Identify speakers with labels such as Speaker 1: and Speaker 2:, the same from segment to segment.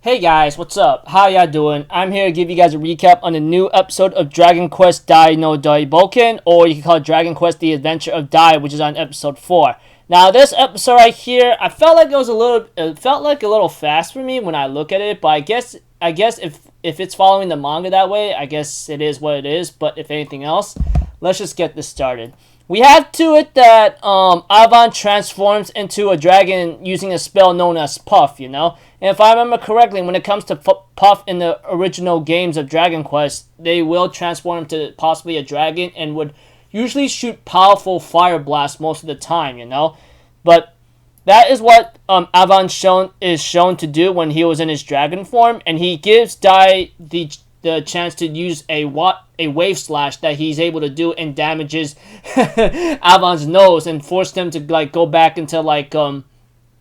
Speaker 1: Hey guys, what's up? How y'all doing? I'm here to give you guys a recap on the new episode of Dragon Quest Dai no Boken, or you can call it Dragon Quest The Adventure of Dai, which is on episode 4. Now, this episode right here, I felt like it felt like a little fast for me when I look at it, but I guess if it's following the manga that way, I guess it is what it is, but if anything else, let's just get this started. We have to it that Avon transforms into a dragon using a spell known as Puff, you know? And if I remember correctly, when it comes to Puff in the original games of Dragon Quest, they will transform into possibly a dragon and would usually shoot powerful fire blasts most of the time, you know? But that is what Avon is shown to do when he was in his dragon form, and he gives Dai the chance to use a wave slash that he's able to do and damages Avon's nose and forced him to go back into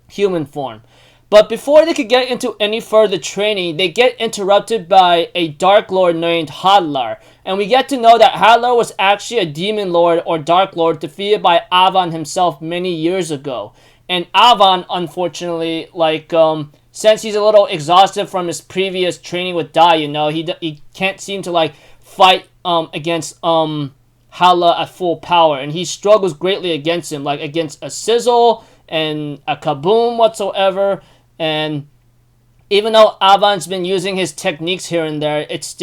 Speaker 1: human form. But before they could get into any further training, they get interrupted by a Dark Lord named Hadlar. And we get to know that Hadlar was actually a Demon Lord or Dark Lord defeated by Avon himself many years ago. And Avon, unfortunately, since he's a little exhausted from his previous training with Dai, you know, he can't seem to fight against Hadlar at full power. And he struggles greatly against him, against a Sizzle and a Kaboom whatsoever. And even though Avon's been using his techniques here and there, it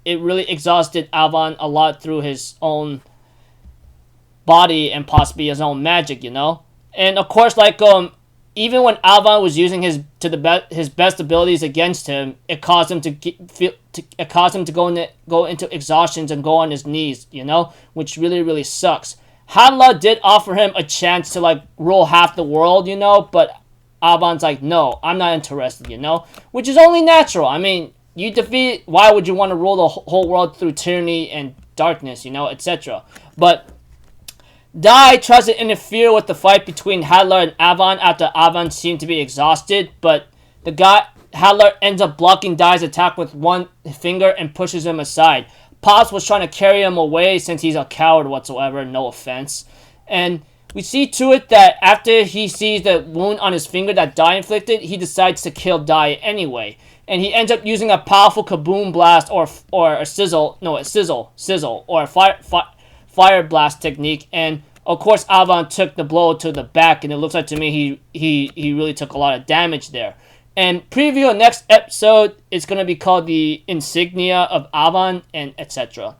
Speaker 1: really exhausted Avon a lot through his own body and possibly his own magic, you know. And of course, even when Avon was using his best abilities against him, it caused him to go into exhaustions and go on his knees, you know, which really sucks. Hadlar did offer him a chance to rule half the world, you know, but Avon's like, no, I'm not interested, you know, which is only natural. I mean, why would you want to rule the whole world through tyranny and darkness, you know, etc. But Dai tries to interfere with the fight between Hadlar and Avon after Avon seemed to be exhausted, but Hadlar ends up blocking Dai's attack with one finger and pushes him aside. Pops was trying to carry him away since he's a coward whatsoever, no offense. And we see to it that after he sees the wound on his finger that Dai inflicted, he decides to kill Dai anyway. And he ends up using a powerful Kaboom blast or a sizzle, or a fire blast technique. And of course Avon took the blow to the back, and it looks like to me he really took a lot of damage there. And preview of next episode is going to be called the Insignia of Avon and etc.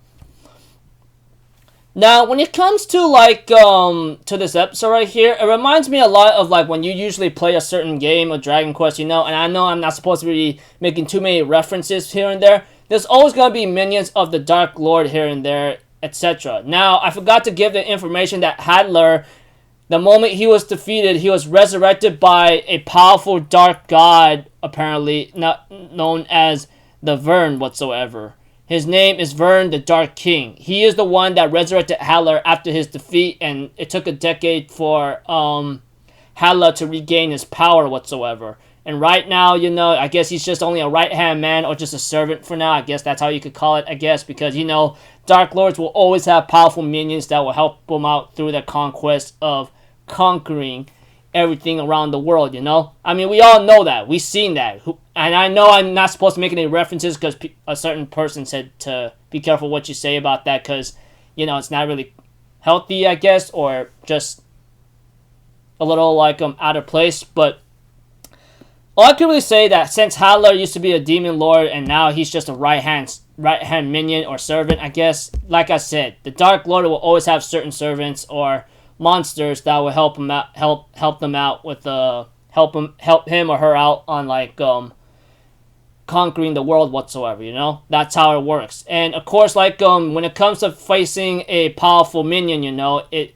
Speaker 1: Now, when it comes to to this episode right here, it reminds me a lot of when you usually play a certain game of Dragon Quest, you know, and I know I'm not supposed to be making too many references here and there. There's always going to be minions of the Dark Lord here and there, etc. Now, I forgot to give the information that Hadlar, the moment he was defeated, he was resurrected by a powerful dark god, apparently not known as the Vern whatsoever. His name is Vern the Dark King. He is the one that resurrected Hadlar after his defeat, and it took a decade for Hadlar to regain his power whatsoever. And right now, you know, I guess he's just only a right-hand man or just a servant for now. I guess that's how you could call it, I guess, because, you know, Dark Lords will always have powerful minions that will help them out through their conquest of conquering everything around the world, you know? I mean, we all know that. We've seen that. And I know I'm not supposed to make any references because a certain person said to be careful what you say about that because, you know, it's not really healthy, I guess, or just a little out of place. But all I can really say that since Hadlar used to be a demon lord and now he's just a right hand minion or servant, I guess, like I said, the Dark Lord will always have certain servants or monsters that will help him out, help them out with help him or her out on conquering the world whatsoever, you know? That's how it works. And of course, when it comes to facing a powerful minion, you know, it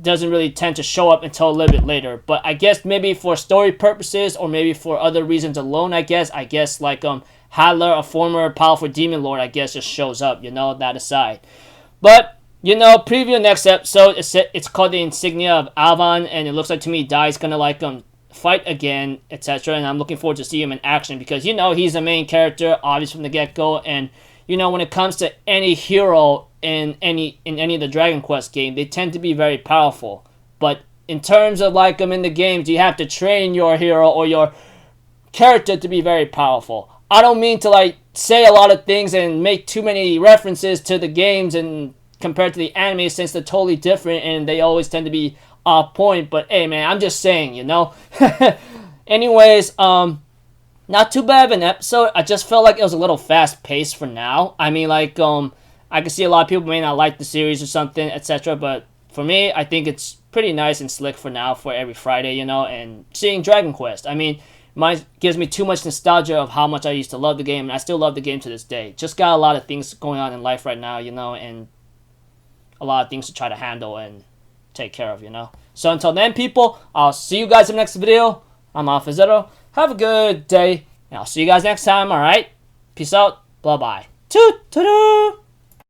Speaker 1: doesn't really tend to show up until a little bit later. But I guess maybe for story purposes or maybe for other reasons alone, I guess Hadlar, a former powerful demon lord, I guess just shows up, you know, that aside. But you know, preview next episode, it's called the Insignia of Avon, and it looks like to me Dai's gonna fight again, etc. And I'm looking forward to see him in action because, you know, he's the main character, obvious from the get-go, and, you know, when it comes to any hero in any of the Dragon Quest game, they tend to be very powerful. But in terms of in the games, you have to train your hero or your character to be very powerful. I don't mean to like say a lot of things and make too many references to the games and compared to the anime, since they're totally different and they always tend to be off point. But hey man, I'm just saying, you know. Anyways, not too bad of an episode. I just felt like it was a little fast paced for now. I mean, like, I can see a lot of people may not like the series or something, etc. But for me, I think it's pretty nice and slick for now for every Friday, you know, and seeing Dragon Quest. I mean, mine gives me too much nostalgia of how much I used to love the game, and I still love the game to this day. Just got a lot of things going on in life right now, you know, and a lot of things to try to handle and take care of, you know. So until then, people, I'll see you guys in the next video. I'm Alpha Zero. Have a good day, and I'll see you guys next time, alright? Peace out. Bye-bye. Toot-toot-toot.